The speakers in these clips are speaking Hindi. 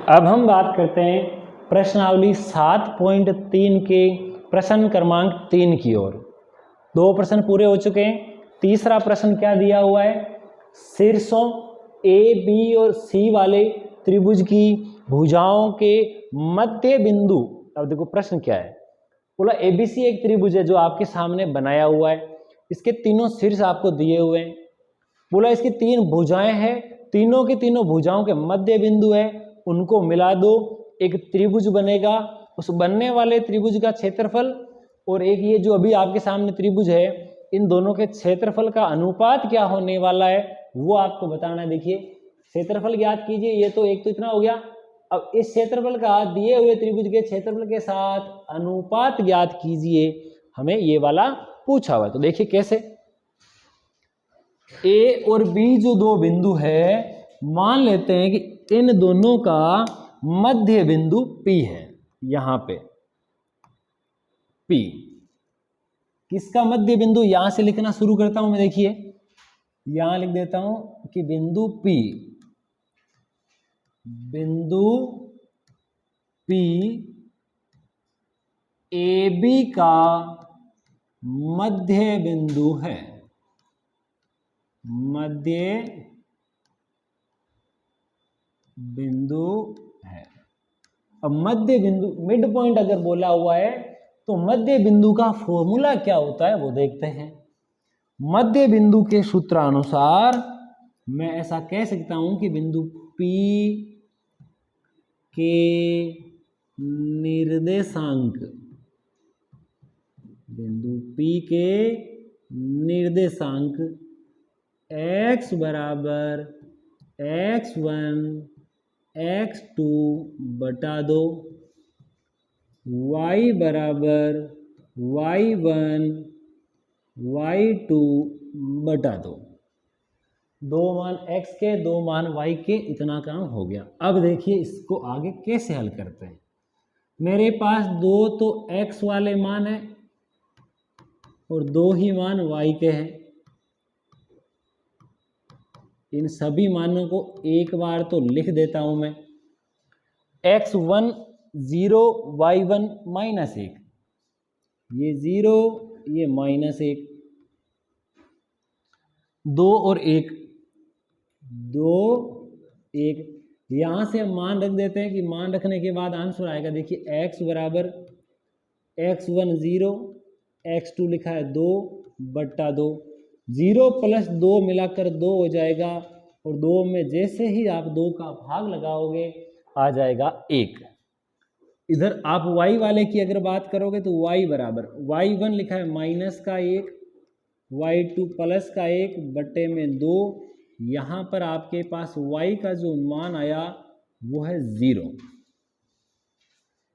अब हम बात करते हैं प्रश्नावली 7.3 के प्रश्न क्रमांक 3 की ओर। 2 प्रश्न पूरे हो चुके हैं। तीसरा प्रश्न क्या दिया हुआ है, शीर्षों ए बी और सी वाले त्रिभुज की भुजाओं के मध्य बिंदु। अब देखो प्रश्न क्या है, बोला एबीसी एक त्रिभुज है जो आपके सामने बनाया हुआ है, इसके तीनों शीर्ष आपको दिए हुए हैं। बोला इसकी 3 भुजाएं हैं, तीनों की तीनों भुजाओं के मध्य बिंदु है, उनको मिला दो एक त्रिभुज बनेगा। उस बनने वाले त्रिभुज का क्षेत्रफल और एक ये जो अभी आपके सामने त्रिभुज है, इन दोनों के क्षेत्रफल का अनुपात क्या होने वाला है वो आपको बताना है। देखिए क्षेत्रफल ज्ञात कीजिए, ये तो एक तो इतना हो गया। अब इस क्षेत्रफल का दिए हुए त्रिभुज के क्षेत्रफल के साथ अनुपात ज्ञात कीजिए, हमें ये वाला पूछा हुआ है। तो देखिए कैसे, ए और बी जो 2 बिंदु है, मान लेते हैं कि इन दोनों का मध्य बिंदु P है। यहां पे P किसका मध्य बिंदु, यहां से लिखना शुरू करता हूं मैं। देखिए यहां लिख देता हूं कि बिंदु P, बिंदु P AB का मध्य बिंदु है, मध्य बिंदु है। अब मध्य बिंदु मिड पॉइंट अगर बोला हुआ है तो मध्य बिंदु का फॉर्मूला क्या होता है वो देखते हैं। मध्य बिंदु के सूत्रानुसार मैं ऐसा कह सकता हूं कि बिंदु P के निर्देशांक, बिंदु P के निर्देशांक x बराबर x1 x2 बटा 2, y बराबर y1 y2 बटा 2। 2 मान x के 2 मान y के, इतना काम हो गया। अब देखिए इसको आगे कैसे हल करते हैं। मेरे पास 2 तो x वाले मान है और 2 ही मान y के हैं। इन सभी मानों को एक बार तो लिख देता हूं मैं। x1 0 y1 -1, ये 0 ये -1, 2 और 1 2 1। यहां से हम मान रख देते हैं कि मान रखने के बाद आंसर आएगा। देखिए x बराबर x1 0, x2 लिखा है 2 बट्टा 2, 0 प्लस 2 मिलाकर 2 हो जाएगा, और 2 में जैसे ही आप 2 का भाग लगाओगे आ जाएगा 1। इधर आप y वाले की अगर बात करोगे तो y बराबर y1 लिखा है -1, y2 प्लस का 1 बट्टे में 2। यहां पर आपके पास y का जो मान आया वो है 0।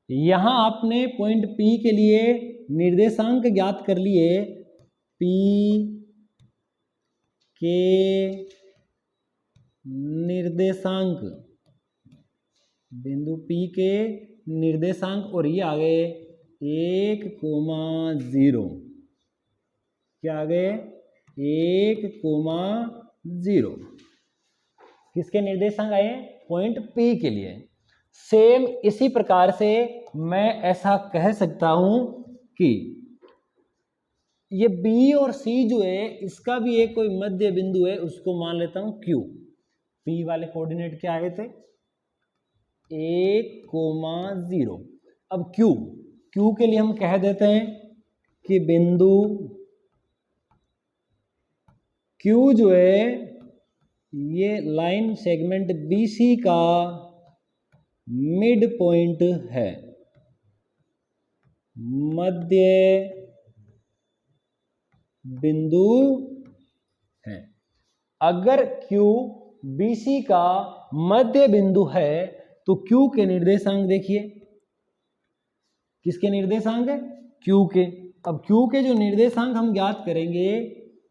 यहां आपने पॉइंट P के लिए निर्देशांक ज्ञात कर लिए। P के निर्देशांक, बिंदु P के निर्देशांक, और ये आ गए 1,0। क्या आ गए 1,0। किसके निर्देशांक आए, पॉइंट P के लिए। सेम इसी प्रकार से मैं ऐसा कह सकता हूं कि ये B और C जो है इसका भी एक कोई मध्य बिंदु है, उसको मान लेता हूं Q। P वाले कोऑर्डिनेट क्या आए थे 1,0। अब Q के लिए हम कह देते हैं कि बिंदु Q जो है ये लाइन सेगमेंट BC का मिड पॉइंट है, मध्य बिंदु है। अगर Q BC का मध्य बिंदु है तो Q के निर्देशांक देखिए, किसके निर्देशांक है Q के। अब Q के जो निर्देशांक हम ज्ञात करेंगे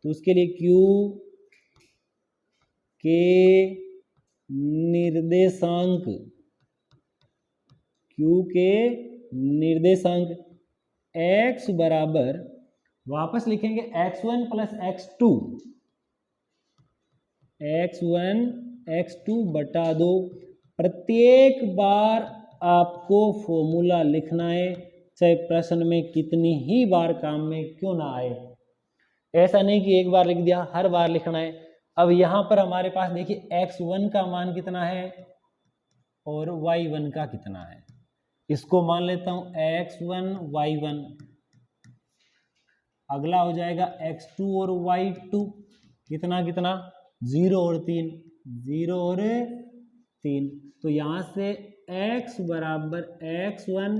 तो उसके लिए Q के निर्देशांक, Q के निर्देशांक x बराबर, वापस लिखेंगे x1 plus x2, x1 x2 बटा 2, प्रत्येक बार आपको फॉर्मूला लिखना है, चाहे प्रश्न में कितनी ही बार काम में क्यों ना आए। ऐसा नहीं कि एक बार लिख दिया, हर बार लिखना है। अब यहाँ पर हमारे पास देखिए x1 का मान कितना है और y1 का कितना है। इसको मान लेता हूँ x1 y1, अगला हो जाएगा x2 और y2, कितना कितना 0 और 3, 0 और 3। तो यहाँ से x बराबर x1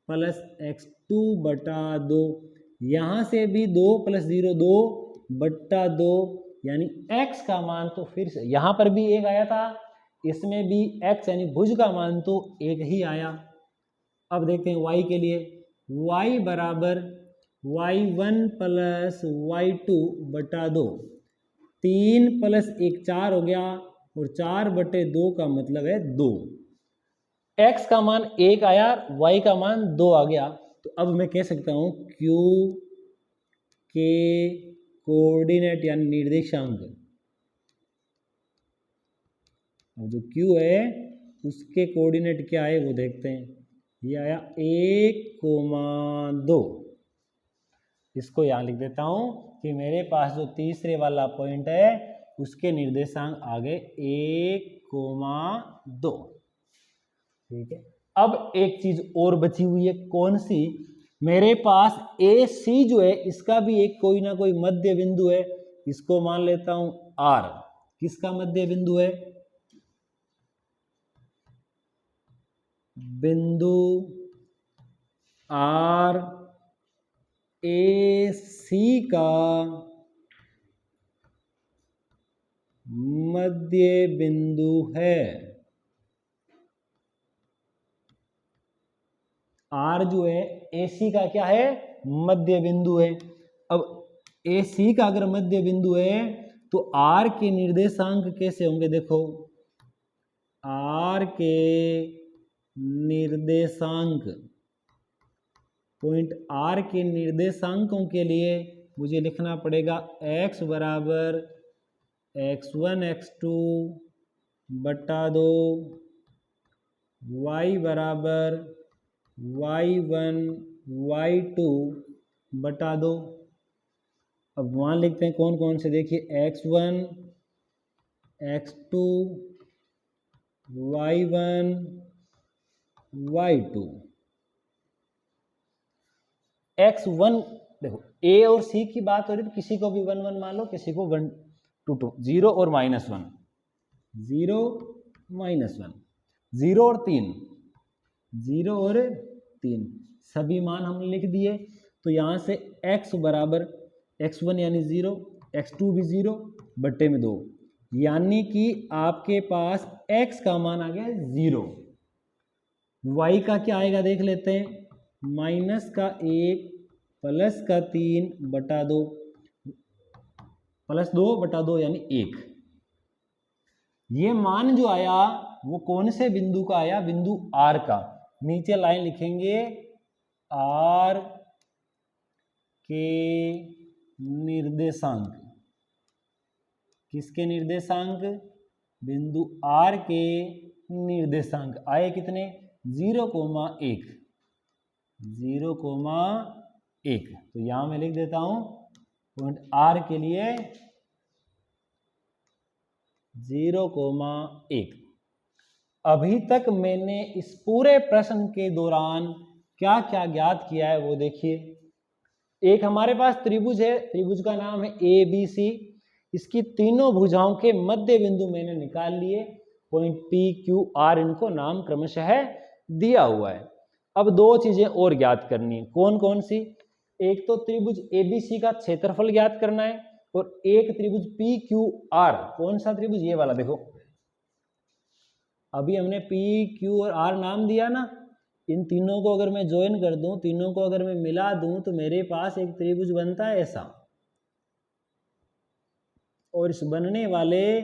प्लस x2 बटा 2, यहाँ से भी 2 प्लस 0 2 बटा 2, यानी x का मान तो फिर से यहाँ पर भी एक आया था, इसमें भी x यानी भुज का मान तो एक ही आया। अब देखते हैं y के लिए, y बराबर y1 प्लस y2 बटा 2, 3 प्लस 1 4 हो गया और 4 बटे 2 का मतलब है 2। x का मान 1 आया, y का मान 2 आ गया। तो अब मैं कह सकता हूं q के कोऑर्डिनेट यानी निर्देशांक, जो q है उसके कोऑर्डिनेट क्या है वो देखते हैं। ये आया 1,2। इसको यहाँ लिख देता हूं कि मेरे पास जो तीसरे वाला पॉइंट है उसके निर्देशांक आ गए 1,2। ठीक है। अब एक चीज और बची हुई है, कौन सी? मेरे पास ए सी जो है इसका भी एक कोई ना कोई मध्य बिंदु है, इसको मान लेता हूं आर। किसका मध्य बिंदु है? बिंदु आर ए सी का मध्य बिंदु है। आर जो है AC का क्या है? मध्य बिंदु है। अब AC का अगर मध्य बिंदु है तो R के निर्देशांक कैसे होंगे? देखो, R के निर्देशांक, पॉइंट R के निर्देशांकों के लिए मुझे लिखना पड़ेगा x बराबर x1 x2 बटा 2, y बराबर y1 y2 बटा 2। अब वहाँ लिखते हैं कौन कौन से, देखिए x1 x2 y1 y2। x1 देखो a और c की बात हो रही है तो किसी को भी 1 1 मान लो, किसी को 1 2 2, 0 और -1, 0 -1, 0 और 3, 0 और 3, सभी मान हमने लिख दिए। तो यहाँ से x बराबर x1 यानी 0, x2 भी 0 बट्टे में 2, यानी कि आपके पास x का मान आ गया 0। y का क्या आएगा देख लेते हैं, -1 प्लस 3 बटा 2, +2 बटा 2 यानी 1। ये मान जो आया वो कौन से बिंदु का आया? बिंदु R का। नीचे लाइन लिखेंगे R के निर्देशांक। किसके निर्देशांक? बिंदु R के निर्देशांक आए कितने? 0,1, 0,1। तो यहां मैं लिख देता हूं पॉइंट R के लिए 0,1। अभी तक मैंने इस पूरे प्रश्न के दौरान क्या क्या ज्ञात किया है वो देखिए। एक हमारे पास त्रिभुज है, त्रिभुज का नाम है ABC। इसकी तीनों भुजाओं के मध्य बिंदु मैंने निकाल लिए, पॉइंट P Q R इनको नाम क्रमशः दिया हुआ है। अब दो चीजें और ज्ञात करनी है, कौन कौन सी? एक तो त्रिभुज ABC का क्षेत्रफल ज्ञात करना है और एक त्रिभुज PQR। कौन सा त्रिभुज? ये वाला देखो, अभी हमने PQ और R नाम दिया ना, इन तीनों को अगर मैं ज्वाइन कर दूं, तीनों को अगर मैं मिला दूं तो मेरे पास एक त्रिभुज बनता है ऐसा। और इस बनने वाले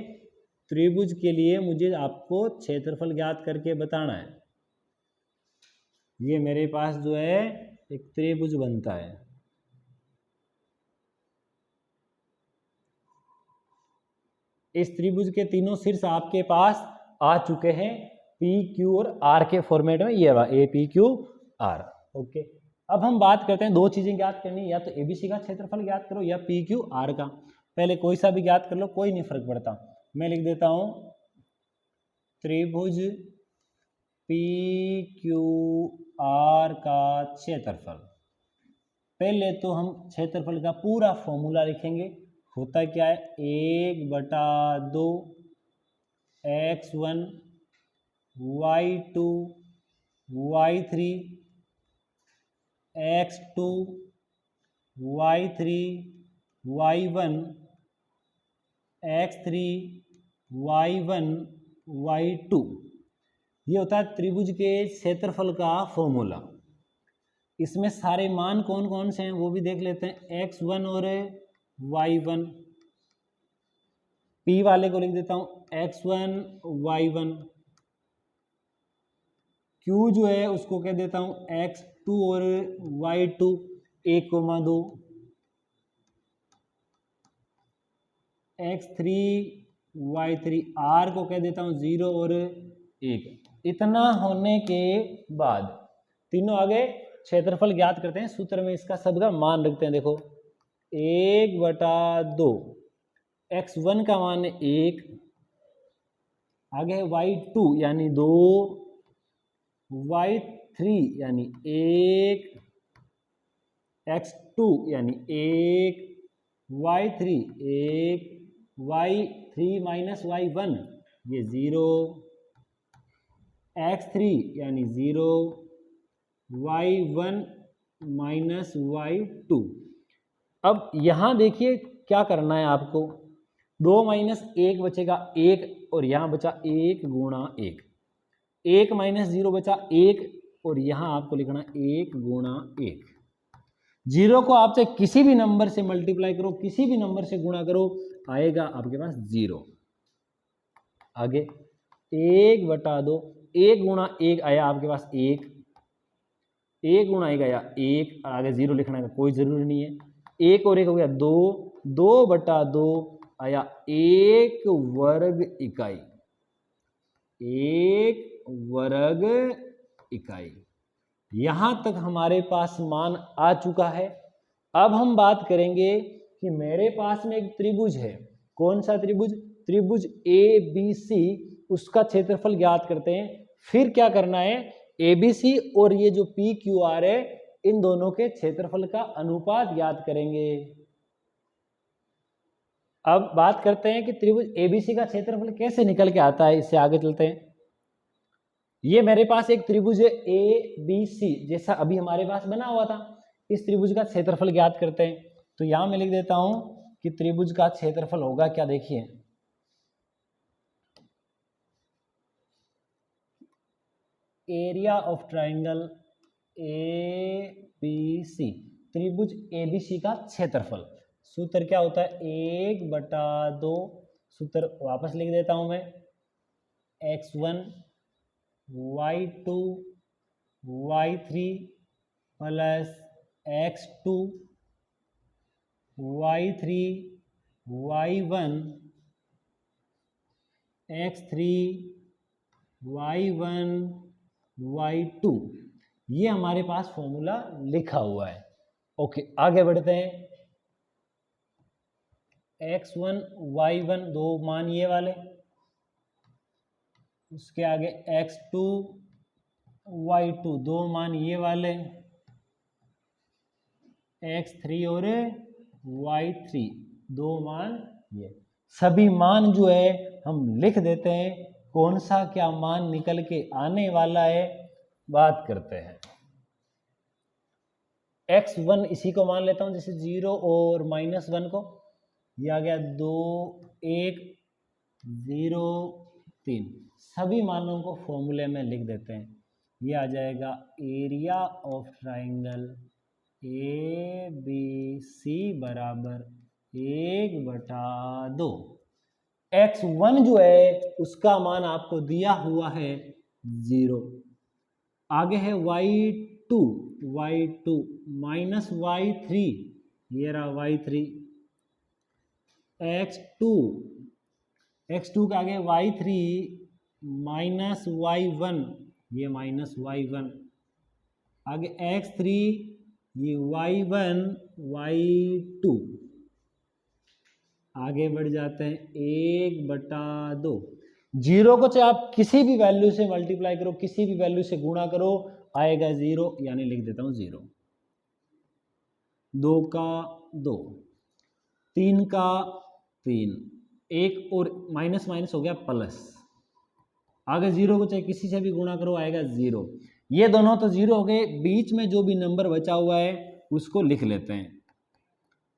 त्रिभुज के लिए मुझे आपको क्षेत्रफल ज्ञात करके बताना है। ये मेरे पास जो है एक त्रिभुज बनता है। इस त्रिभुज के तीनों शीर्ष आपके पास आ चुके हैं। पी क्यू और आर के फॉर्मेट में, ये रहा A P Q R. Okay, अब हम बात करते हैं, दो चीजें ज्ञात करनी, या तो एबीसी का क्षेत्रफल ज्ञात करो या पी क्यू आर का। पहले कोई सा भी ज्ञात कर लो, कोई नहीं फर्क पड़ता। मैं लिख देता हूं त्रिभुज पी क्यू आर का क्षेत्रफल। पहले तो हम क्षेत्रफल का पूरा फॉर्मूला लिखेंगे। होता क्या है, 1/2 x1 y2 y3 x2 y3 y1 x3 y1 y2, ये होता है त्रिभुज के क्षेत्रफल का फॉर्मूला। इसमें सारे मान कौन कौन से हैं वो भी देख लेते हैं, x1 और y1। p वाले को लिख देता हूं x1 y1। q जो है उसको कह देता हूं x2 और y2 1,2। x3 y3 r को कह देता हूं 0 और 1। इतना होने के बाद तीनों आगे क्षेत्रफल ज्ञात करते हैं। सूत्र में इसका सबका मान रखते हैं। देखो 1/2 x1 का मान 1, आगे y2 यानी 2, y3 यानी 1, x2 यानी 1, y3 1, y3 माइनस y1 ये 0, x3 यानी 0, y1 माइनस y2। अब यहां देखिए क्या करना है आपको, 2 माइनस 1 बचेगा 1, और यहां बचा 1 गुणा 1, 1 माइनस 0 बचा 1, और यहां आपको लिखना 1 गुणा 1। 0 को आप चाहे किसी भी नंबर से मल्टीप्लाई करो, किसी भी नंबर से गुणा करो, आएगा आपके पास 0। आगे 1/2, 1 गुणा 1 आया आपके पास 1, 1 गुणा 1 आया 1, और आगे 0 लिखने का कोई जरूरी नहीं है। 1 और 1 हो गया 2, 2/2 आया 1 वर्ग इकाई, 1 वर्ग इकाई। यहां तक हमारे पास मान आ चुका है। अब हम बात करेंगे कि मेरे पास में एक त्रिभुज है। कौन सा त्रिभुज? त्रिभुज ए बी सी, उसका क्षेत्रफल ज्ञात करते हैं। फिर क्या करना है, एबीसी और ये जो पी क्यू आर है, इन दोनों के क्षेत्रफल का अनुपात ज्ञात करेंगे। अब बात करते हैं कि त्रिभुज एबीसी का क्षेत्रफल कैसे निकल के आता है, इससे आगे चलते हैं। ये मेरे पास एक त्रिभुज है ए बी सी, जैसा अभी हमारे पास बना हुआ था। इस त्रिभुज का क्षेत्रफल ज्ञात करते हैं। तो यहां मैं लिख देता हूं कि त्रिभुज का क्षेत्रफल होगा क्या, देखिए area of triangle A B C, त्रिभुज एबीसी का क्षेत्रफल। सूत्र क्या होता है, 1/2, सूत्र वापस लिख देता हूं मैं, x1 y2 y3 plus x2 y3 y1 x3 y1 y2, ये हमारे पास फॉर्मूला लिखा हुआ है। ओके, आगे बढ़ते हैं। x1 y1 दो मान ये वाले, उसके आगे x2 y2 दो मान ये वाले, x3 और y3 दो मान ये। सभी मान जो है हम लिख देते हैं, कौन सा क्या मान निकल के आने वाला है बात करते हैं। x1 इसी को मान लेता हूं, जैसे 0 और -1 को, ये आ गया 2 1 0 3। सभी मानों को फॉर्मूले में लिख देते हैं। ये आ जाएगा area of triangle A B C बराबर 1/2। x1 जो है उसका मान आपको दिया हुआ है 0। आगे है y2 माइनस y3, ये रहा y3, x2 के आगे y3 माइनस y1, ये माइनस y1, आगे x3, ये y1 y2, आगे बढ़ जाते हैं 1/2। जीरो को चाहे आप किसी भी वैल्यू से मल्टीप्लाई करो, किसी भी वैल्यू से गुणा करो, आएगा 0, यानी लिख देता हूं 0। 2 का 2, 3 का 3, 1 और माइनस माइनस हो गया प्लस, आगे 0 को चाहे किसी से भी गुणा करो, आएगा 0। ये दोनों तो 0 हो गए, बीच में जो भी नंबर बचा हुआ है उसको लिख लेते हैं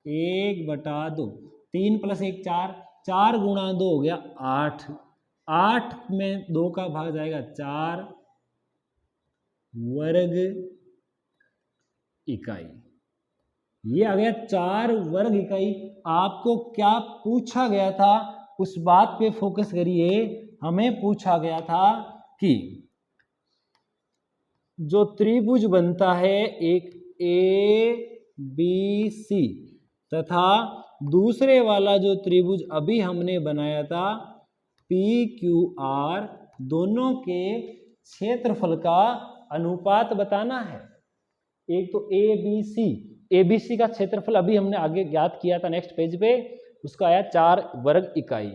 1/2। 3 + 1 4, 4 × 2 हो गया 8, 8 में 2 का भाग जाएगा 4 वर्ग इकाई। ये आ गया 4 वर्ग इकाई। आपको क्या पूछा गया था उस बात पे फोकस करिए। हमें पूछा गया था कि जो त्रिभुज बनता है एक ABC तथा दूसरे वाला जो त्रिभुज अभी हमने बनाया था PQR, दोनों के क्षेत्रफल का अनुपात बताना है। एक तो ABC का क्षेत्रफल अभी हमने आगे ज्ञात किया था नेक्स्ट पेज पे, उसका आया 4 वर्ग इकाई।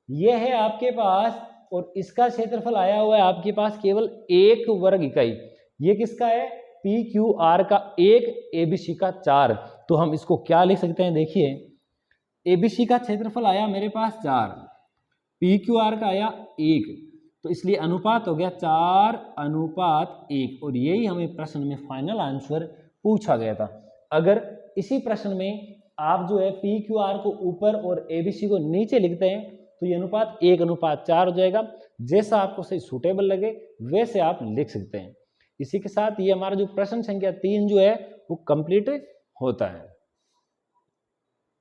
यह है आपके पास, और इसका क्षेत्रफल आया हुआ है आपके पास केवल 1 वर्ग इकाई। ये किसका है? PQR का 1, ABC का 4। तो हम इसको क्या लिख सकते हैं? देखिए, ABC का क्षेत्रफल आया मेरे पास 4, PQR का आया 1, तो इसलिए अनुपात हो गया 4:1, और यही हमें प्रश्न में फाइनल आंसर पूछा गया था। अगर इसी प्रश्न में आप जो है PQR को ऊपर और ABC को नीचे लिखते हैं तो ये अनुपात 1:4 हो जाएगा। जैसा आपको सही सूटेबल लगे वैसे आप लिख सकते हैं। इसी के साथ ये हमारा जो प्रश्न संख्या 3 जो है वो कंप्लीट होता है।